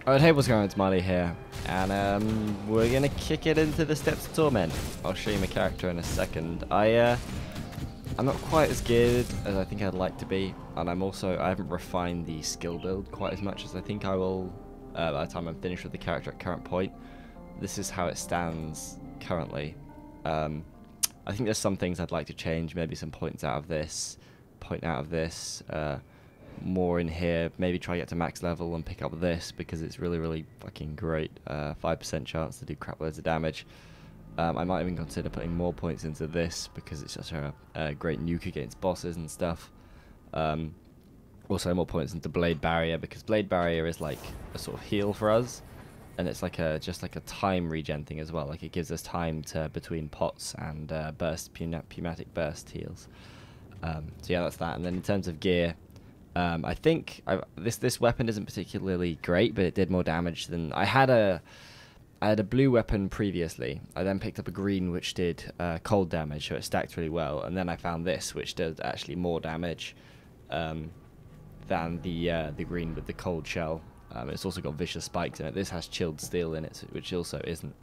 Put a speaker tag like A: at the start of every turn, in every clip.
A: Alright, hey, what's going on? It's Marley here, and we're gonna kick it into the Steps of Torment. I'll show you my character in a second. I'm not quite as geared as I think I'd like to be, and I haven't refined the skill build quite as much as I think I will by the time I'm finished with the character at current point. This is how it stands currently. I think there's some things I'd like to change, maybe some points out of this, more in here, maybe try to get to max level and pick up this because it's really fucking great. 5% chance to do crap loads of damage. I might even consider putting more points into this because it's just a great nuke against bosses and stuff. Also more points into Blade Barrier because Blade Barrier is like a sort of heal for us, and it's like just like a time regen thing as well. Like it gives us time to between pots and pneumatic burst heals. So yeah, that's that. And then in terms of gear, I think this weapon isn't particularly great, but it did more damage than I had a blue weapon previously. I then picked up a green which did cold damage, so it stacked really well, and then I found this which did actually more damage than the green with the cold shell. It's also got vicious spikes in it. This has chilled steel in it, which also isn't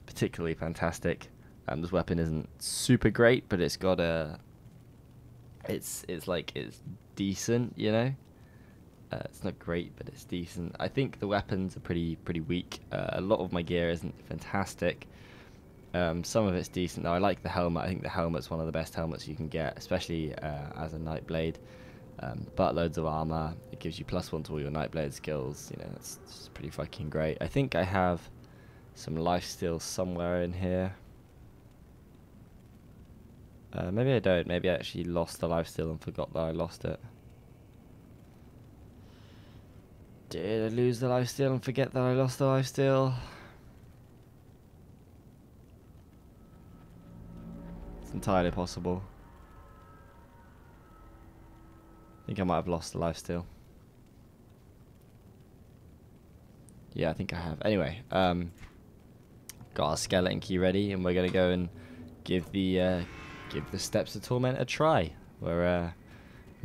A: particularly fantastic. This weapon isn't super great, but it's got a it's decent, you know. It's not great, but it's decent. I think the weapons are pretty weak. A lot of my gear isn't fantastic. Some of it's decent though. I like the helmet. I think the helmet's one of the best helmets you can get, especially as a Nightblade. Buttloads of armor. It gives you +1 to all your Nightblade skills. You know, it's pretty fucking great. I think I have some lifesteal somewhere in here. Maybe I don't. Maybe I actually lost the lifesteal and forgot that I lost it. Did I lose the lifesteal and forget that I lost the lifesteal? It's entirely possible. I think I might have lost the lifesteal. Yeah, I think I have. Anyway, got our skeleton key ready, and we're gonna go and give the Steps of Torment a try. We're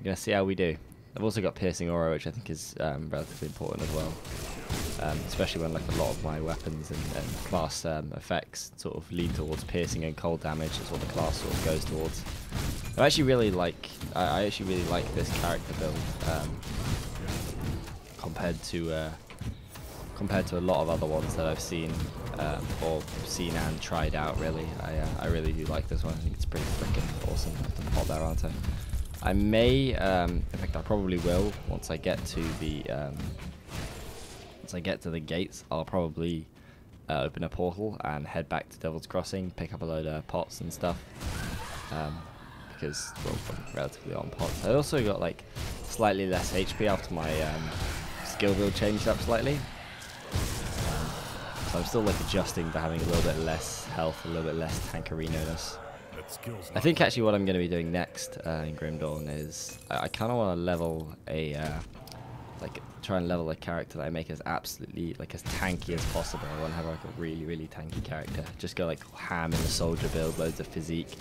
A: gonna see how we do. I've also got piercing aura, which I think is relatively important as well, especially when like a lot of my weapons and class effects sort of lean towards piercing and cold damage. That's what the class sort of goes towards. I actually really like this character build compared to a lot of other ones that I've seen and tried out. Really, I really do like this one. I think it's pretty freaking awesome. I have to pop there, aren't I? I may, in fact, I probably will once I get to the gates. I'll probably open a portal and head back to Devil's Crossing, pick up a load of pots and stuff, because well, I'm relatively on pots. I also got like slightly less HP after my skill build changed up slightly. So I'm still like adjusting to having a little bit less health, a little bit less tankerino-ness. I think actually what I'm going to be doing next in Grim Dawn is I kind of want to level try and level a character that I make as absolutely like as tanky as possible. I want to have like a really tanky character. Just go like ham in the soldier build, loads of physique,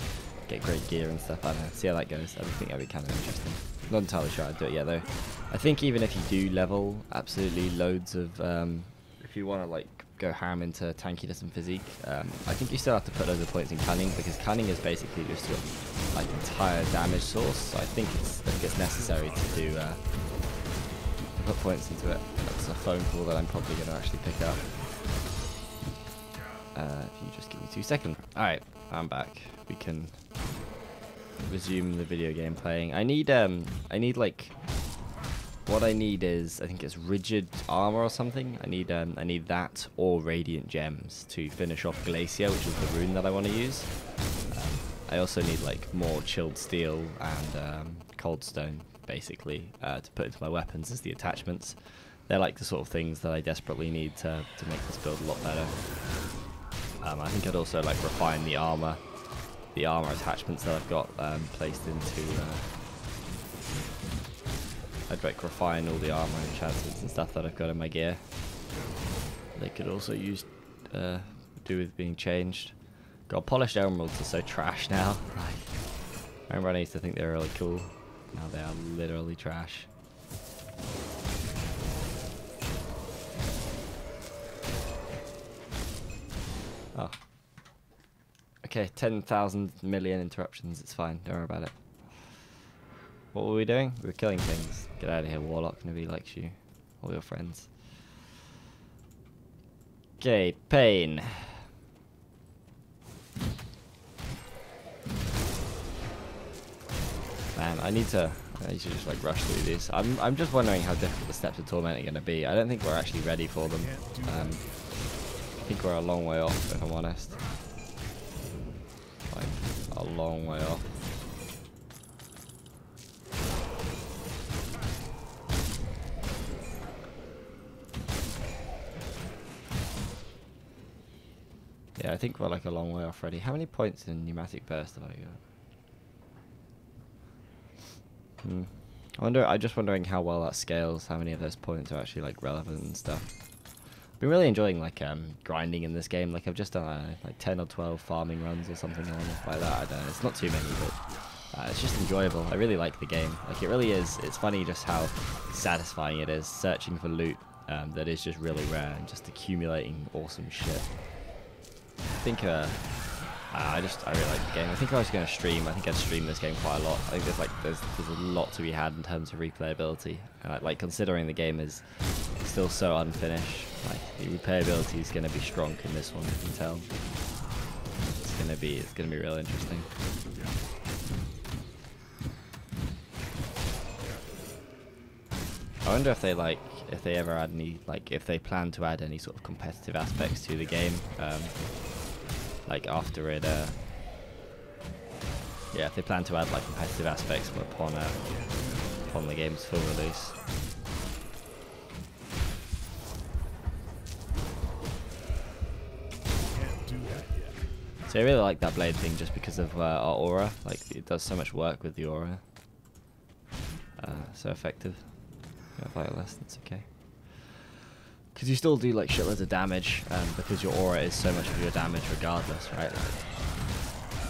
A: get great gear and stuff. I don't know, see how that goes. I think that'd be kind of interesting. Not entirely sure I'd do it yet though. I think even if you do level absolutely loads of, if you want to like go ham into tankiness and physique, I think you still have to put loads of points in cunning, because cunning is basically just your like entire damage source. So I think it's necessary to do put points into it. That's a phone call that I'm probably going to actually pick up. If you just give me 2 seconds. Alright, I'm back. We can resume the video game playing. I need like, what I need is, I think it's rigid armor or something. I need that or radiant gems to finish off Glacier, which is the rune that I want to use. I also need like more chilled steel and cold stone, basically, to put into my weapons as the attachments. They're like the sort of things that I desperately need to make this build a lot better. I think I'd also like refine the armor attachments that I've got placed into. I'd like refine all the armor enchantments and stuff that I've got in my gear. They could also do with being changed. God, polished emeralds are so trash now. I remember I used to think they were really cool. Now they are literally trash. Oh. Okay, 10,000 million interruptions. It's fine. Don't worry about it. What were we doing? We were killing things. Get out of here, Warlock. Nobody likes you. All your friends. Okay, Pain. Man, I need to just like rush through these. I'm just wondering how difficult the steps of Torment are going to be. I don't think we're actually ready for them. I think we're a long way off, if I'm honest. Like, a long way off. Yeah, I think we're like a long way off already. How many points in pneumatic burst have I got? I'm just wondering how well that scales, how many of those points are actually like relevant and stuff. I've been really enjoying like grinding in this game. Like I've just done like 10 or 12 farming runs or something like that. I don't know, it's not too many, but it's just enjoyable. I really like the game. Like it really is. It's funny just how satisfying it is searching for loot that is just really rare and just accumulating awesome shit. I think I really like the game. I think I was going to stream. I think I'd stream this game quite a lot. I think there's a lot to be had in terms of replayability. And like considering the game is still so unfinished, like the replayability is going to be strong in this one. You can tell. It's going to be real interesting. I wonder if they ever add any, if they plan to add any sort of competitive aspects to the game. Like after it, yeah, if they plan to add like competitive aspects upon the game's full release. So I really like that blade thing just because of our aura. Like it does so much work with the aura. So effective. Yeah, Vitalist, that's okay. Because you still do like shitloads of damage, because your aura is so much of your damage regardless, right? Like,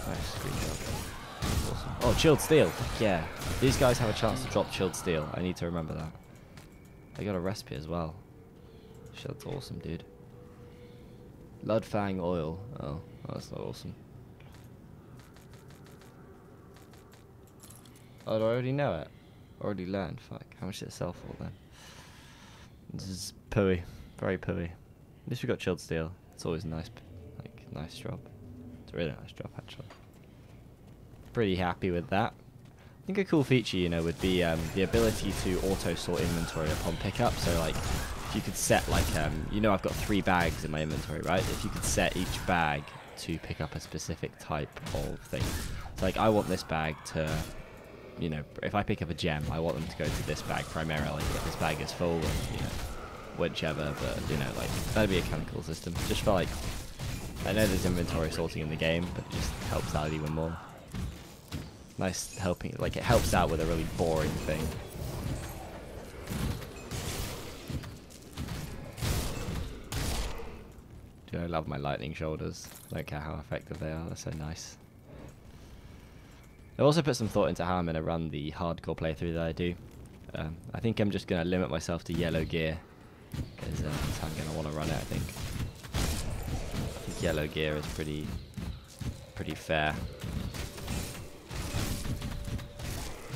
A: nice screenshot. Awesome. Oh, chilled steel. Yeah. These guys have a chance to drop chilled steel. I need to remember that. I got a recipe as well. Shit, that's awesome, dude. Bloodfang oil. Oh, that's not awesome. Oh, do I already know it? Already learned. Fuck. How much did it sell for then? This is pooey. Very pooey. At least we got chilled steel. It's always a nice, nice drop. It's a really nice drop, actually. Pretty happy with that. I think a cool feature, would be the ability to auto-sort inventory upon pickup. So, like, if you could set, I've got 3 bags in my inventory, right? If you could set each bag to pick up a specific type of thing. So, like, I want this bag to, if I pick up a gem, I want them to go to this bag primarily. If this bag is full, and, whichever, but, that'd be a kind of cool system. Just for, I know there's inventory sorting in the game, but it just helps out even more. Nice helping, it helps out with a really boring thing. Dude, I love my lightning shoulders. I don't care how effective they are, they're so nice. I've also put some thought into how I'm going to run the hardcore playthrough that I do. I think I'm just going to limit myself to yellow gear, because that's how I'm going to want to run it, I think. I think yellow gear is pretty fair.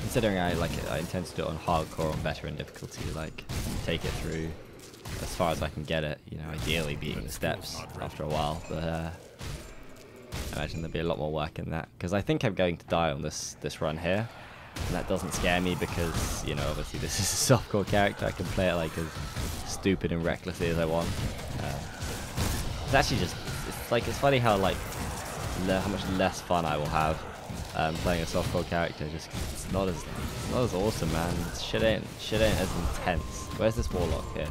A: Considering I intend to do it on hardcore on veteran difficulty, take it through as far as I can get it, ideally beating the steps after a while, but I imagine there'll be a lot more work in that, because I think I'm going to die on this run here, and that doesn't scare me because, obviously this is a softcore character. I can play it as stupid and recklessly as I want. It's actually just, it's funny how how much less fun I will have playing a softcore character, just 'cause it's not as awesome, man. Shit ain't as intense. Where's this warlock here?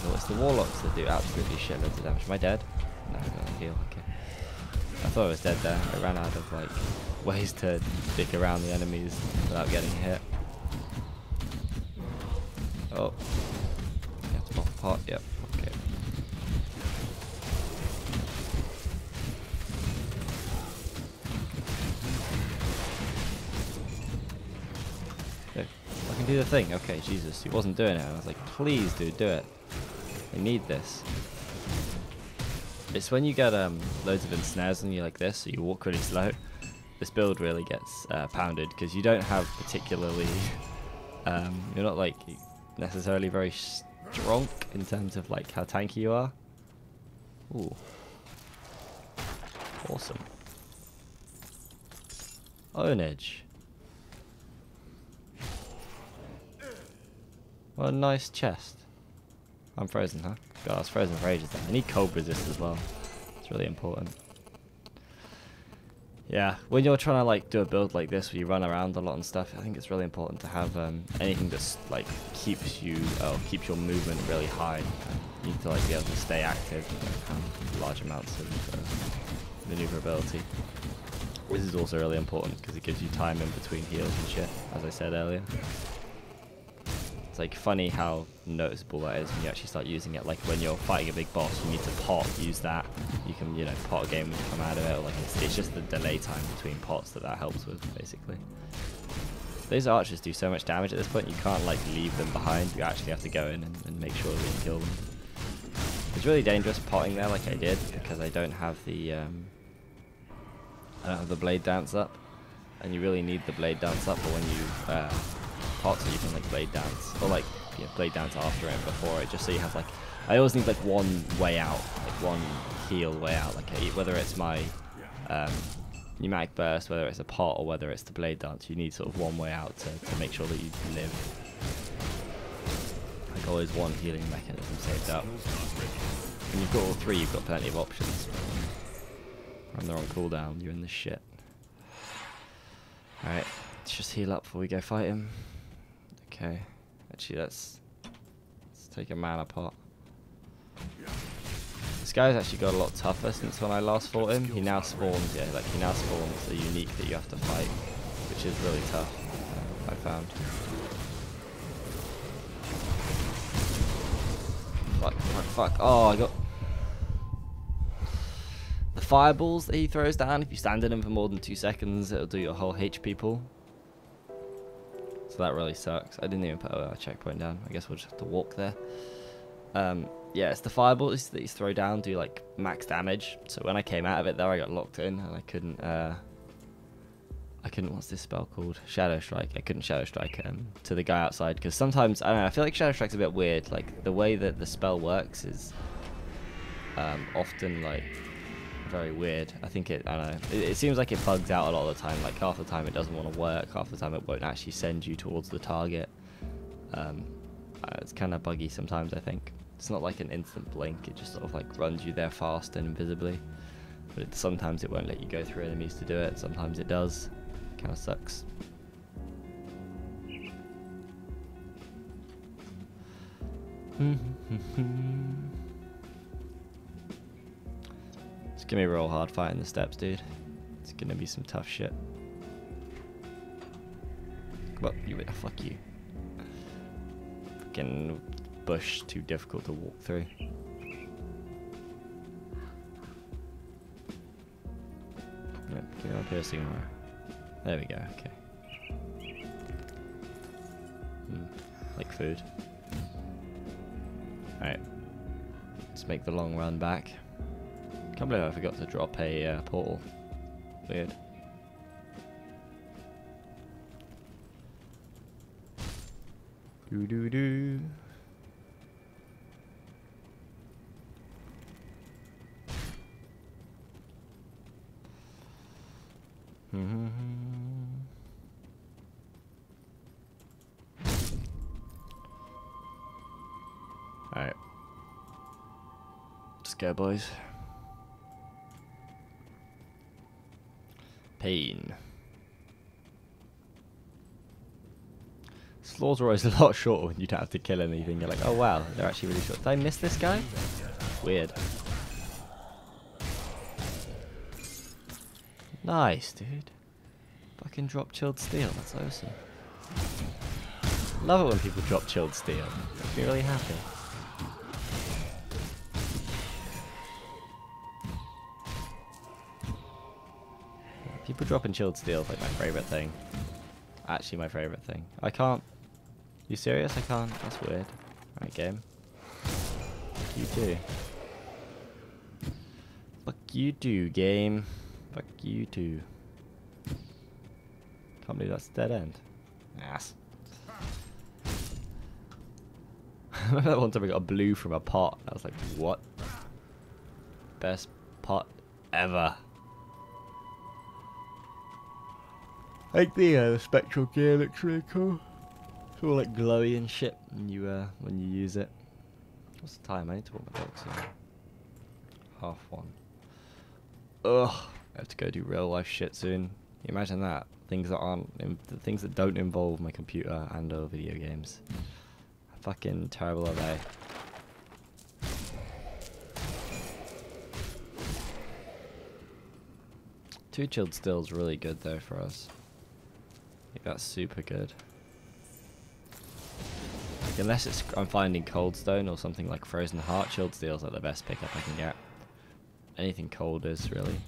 A: Oh, it's the warlocks that do absolutely shitloads of damage. Am I dead? No, I got a heal. Okay. I thought I was dead there. I ran out of ways to stick around the enemies without getting hit. Oh. You have to pop apart? Yep. Okay. I can do the thing. Okay, Jesus. He wasn't doing it. I was like, please, dude, do it. I need this. It's when you get loads of ensnares on you like this, so you walk really slow. This build really gets pounded because you don't have particularly, you're not like necessarily very strong in terms of like how tanky you are. Ooh, awesome. Ownage. What a nice chest. I'm frozen, huh? God, I was frozen for ages then. I need cold resist as well. It's really important. Yeah, when you're trying to like do a build like this where you run around a lot and stuff, I think it's really important to have anything that's like keeps your movement really high. You need to like be able to stay active and have large amounts of maneuverability. This is also really important because it gives you time in between heals and shit, as I said earlier. It's like funny how noticeable that is when you actually start using it. Like when you're fighting a big boss, you need to pot, use that. You can, you know, pot a game when you come out of it. Or like it's just the delay time between pots that helps with, basically. Those archers do so much damage at this point, you can't like leave them behind. You actually have to go in and make sure that you kill them. It's really dangerous potting there like I did because I don't have the blade dance up, and you really need the blade dance up. But when you pot, so you can like blade dance or like blade dance after it before it, just so you have like, I always need like one way out, like one heal way out, like whether it's my pneumatic burst, whether it's a pot, or whether it's the blade dance. You need sort of one way out to make sure that you live. Like always one healing mechanism saved up. When you've got all three, you've got plenty of options. When they're on cooldown, you're in the shit. Alright, let's just heal up before we go fight him. Okay, actually let's take a mana pot. This guy's actually got a lot tougher since when I last fought him. He now spawns, he now spawns a unique that you have to fight, which is really tough, I found. Fuck. Oh, I got... The fireballs that he throws down, if you stand in them for more than 2 seconds, it'll do your whole HP pool. So that really sucks. I didn't even put a checkpoint down. I guess we'll just have to walk there. Yeah, it's the fireballs that you throw down do like max damage. So when I came out of it there, I got locked in and I couldn't, what's this spell called? Shadow Strike. I couldn't Shadow Strike to the guy outside, because sometimes, I don't know, I feel like Shadow Strike's a bit weird. Like, the way that the spell works is often, like, very weird. I think I don't know. It seems like it bugs out a lot of the time. Like, half the time it doesn't want to work, half the time it won't actually send you towards the target. It's kind of buggy sometimes, I think. It's not like an instant blink, it just sort of like runs you there fast and invisibly. But sometimes it won't let you go through enemies to do it, sometimes it does. Kind of sucks. It's gonna be real hard fighting the steps, dude. It's gonna be some tough shit. Well, fuck you. Fucking bush too difficult to walk through. Yep, give me my piercing more. There we go, okay. Like food. Alright. Let's make the long run back. Can't believe I forgot to drop a portal. Weird. Doo-doo-doo. Alright. Let's go, boys. Pain. Slaws are always a lot shorter when you don't have to kill anything. You're like, oh wow, they're actually really short. Did I miss this guy? Weird. Nice, dude. Fucking drop chilled steel. That's awesome. Love it when people drop chilled steel. Makes me really happy. People dropping chilled steel is like my favourite thing. Actually my favourite thing. I can't. You serious? I can't? That's weird. Alright, game. You too. you too, game. Fuck you too. Can't believe that's a dead end. Ass. I remember that one time I got a blue from a pot. I was like, what? Best pot ever. I think the spectral gear looks really cool. It's all like glowy and shit when you use it. What's the time? I need to walk my dog soon. 1:30. Ugh. I have to go do real life shit soon. Can you imagine that? Things that don't involve my computer and or video games. How fucking terrible are they? Two chilled still's really good though for us. I think that's super good. Like, unless I'm finding cold stone or something like frozen heart, chilled steel's like the best pickup I can get. Anything cold is really.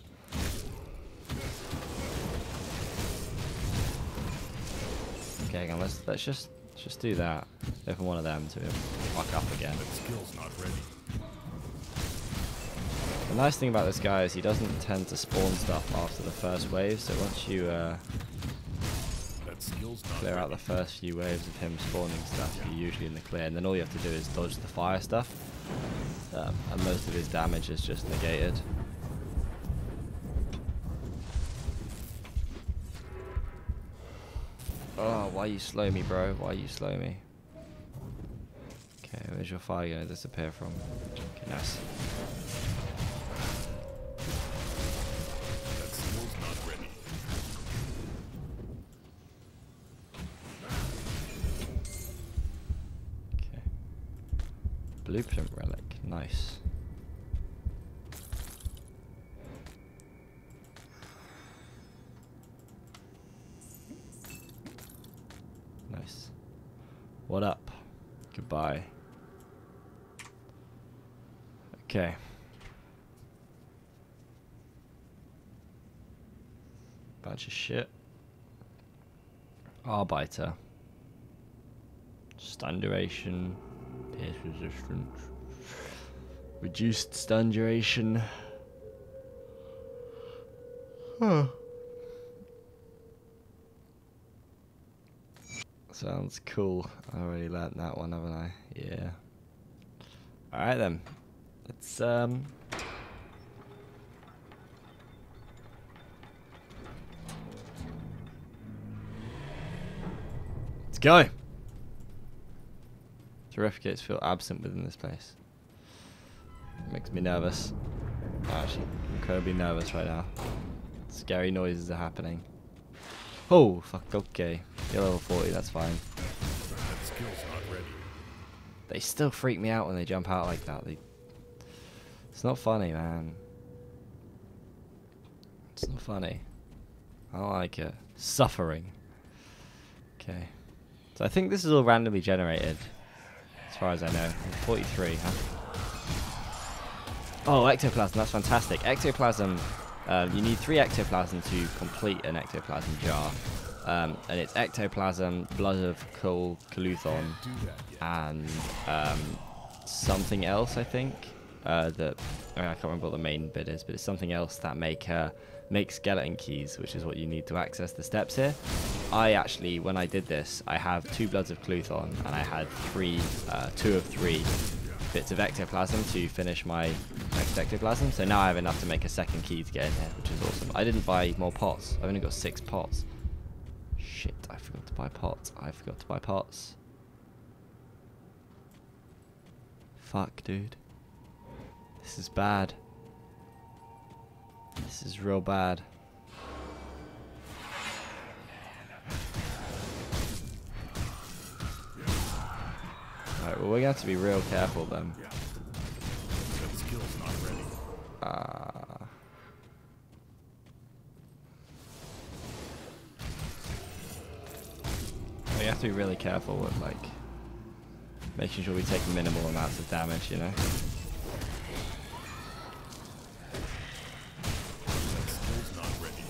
A: Okay, hang on, let's just do that. Open one of them to fuck up again.
B: That skill's not ready.
A: The nice thing about this guy is he doesn't tend to spawn stuff after the first wave, so once you clear out the first few waves of him spawning stuff, you're usually in the clear, and then all you have to do is dodge the fire stuff, and most of his damage is just negated. Oh, why you slow me, bro? Why you slow me? Okay, where's your fire gonna disappear from? Okay, nice.
B: That skill's not ready.
A: Okay. Blueprint relic, nice. Nice. What up? Goodbye. Okay. Bunch of shit. Arbiter. Stun duration. Pierce resistance. Reduced stun duration. Huh. Sounds cool. I already learnt that one, haven't I? Yeah. Alright then. Let's go! Terrificates feel absent within this place. It makes me nervous. Actually, I'm incredibly nervous right now. Scary noises are happening. Oh, fuck, okay. You're level 40, that's fine.
B: That skill's not ready.
A: They still freak me out when they jump out like that. It's not funny, man. It's not funny. I don't like it. Suffering. Okay. So I think this is all randomly generated, as far as I know. 43, huh? Oh, ectoplasm, that's fantastic. Ectoplasm, you need 3 ectoplasm to complete an ectoplasm jar. And it's ectoplasm, blood of Coluthon, and something else, I think. I can't remember what the main bit is, but it's something else that make skeleton keys, which is what you need to access the steps here. I actually, when I did this, I have 2 bloods of Coluthon, and I had 2 of 3 bits of ectoplasm to finish my next ectoplasm. So now I have enough to make a second key to get in here, which is awesome. I didn't buy more pots. I've only got 6 pots. Shit, I forgot to buy pots. I forgot to buy pots. Fuck, dude. This is bad. This is real bad. Alright, well, we're gonna have to be real careful then.
B: That skill's not ready.
A: We have to be really careful with, like, making sure we take minimal amounts of damage, you know?
B: That skill's not ready.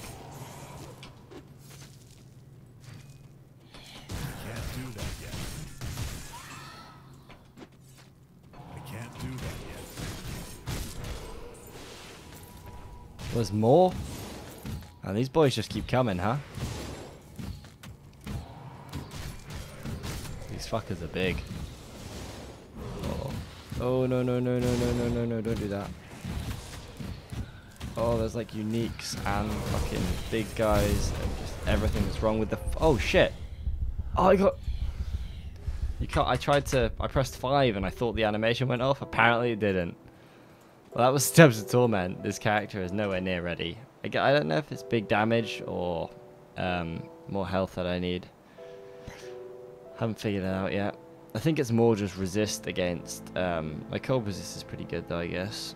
B: I can't do that yet. I can't do that yet.
A: There's more? And these boys just keep coming, huh? These fuckers are big. Oh, oh no, no, no, no, no, no, no, no, don't do that. Oh, there's like uniques and fucking big guys and just everything that's wrong with the... oh, shit. Oh, I got... you can't... I pressed 5 and I thought the animation went off. Apparently it didn't. Well, that was Steps of Torment. This character is nowhere near ready. I don't know if it's big damage or more health that I need. Haven't figured it out yet. I think it's more just resist against... my cold resist is pretty good though, I guess.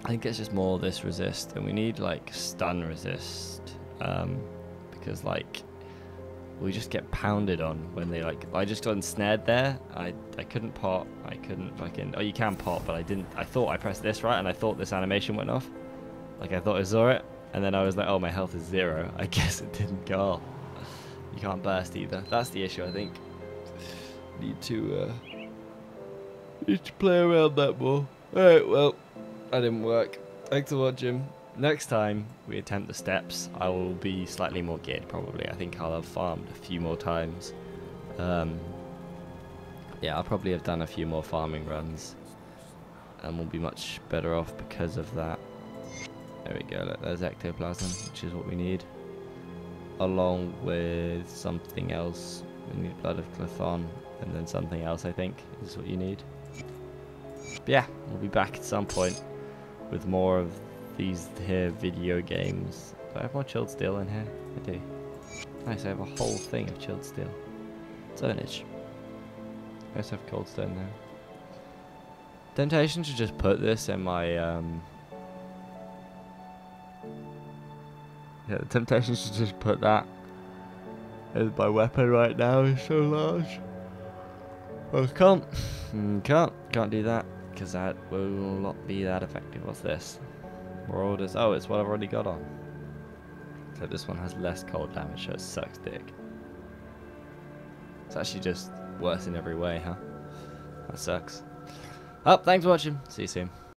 A: I think it's just more this resist, and we need like stun resist, because like we just get pounded on when they like... I just got ensnared there. I couldn't pop. I couldn't fucking... oh, you can pop, but I didn't... I thought I pressed this right, and I thought this animation went off. Like I thought I saw it, and then I was like, oh, my health is 0. I guess it didn't go off. You can't burst either. That's the issue, I think. Need to play around that more. Alright, well, that didn't work. Thanks for watching. Next time we attempt the steps, I will be slightly more geared probably. I think I'll have farmed a few more times. Yeah, I'll probably have done a few more farming runs, and we'll be much better off because of that. There we go, look, there's ectoplasm, which is what we need. Along with something else. We need blood of Clethon, and then something else, I think, is what you need. But yeah, we'll be back at some point with more of these here video games. Do I have more chilled steel in here? I do. Nice, I have a whole thing of chilled steel. Zonage. I also have cold stone now. Temptation to just put this in my yeah, the temptation to just put that as my weapon right now is so large. Well, can't do that because that will not be that effective. What's this? More orders. Oh, it's what I've already got on. So this one has less cold damage, so it sucks dick. It's actually just worse in every way, huh? That sucks. Oh, thanks for watching. See you soon.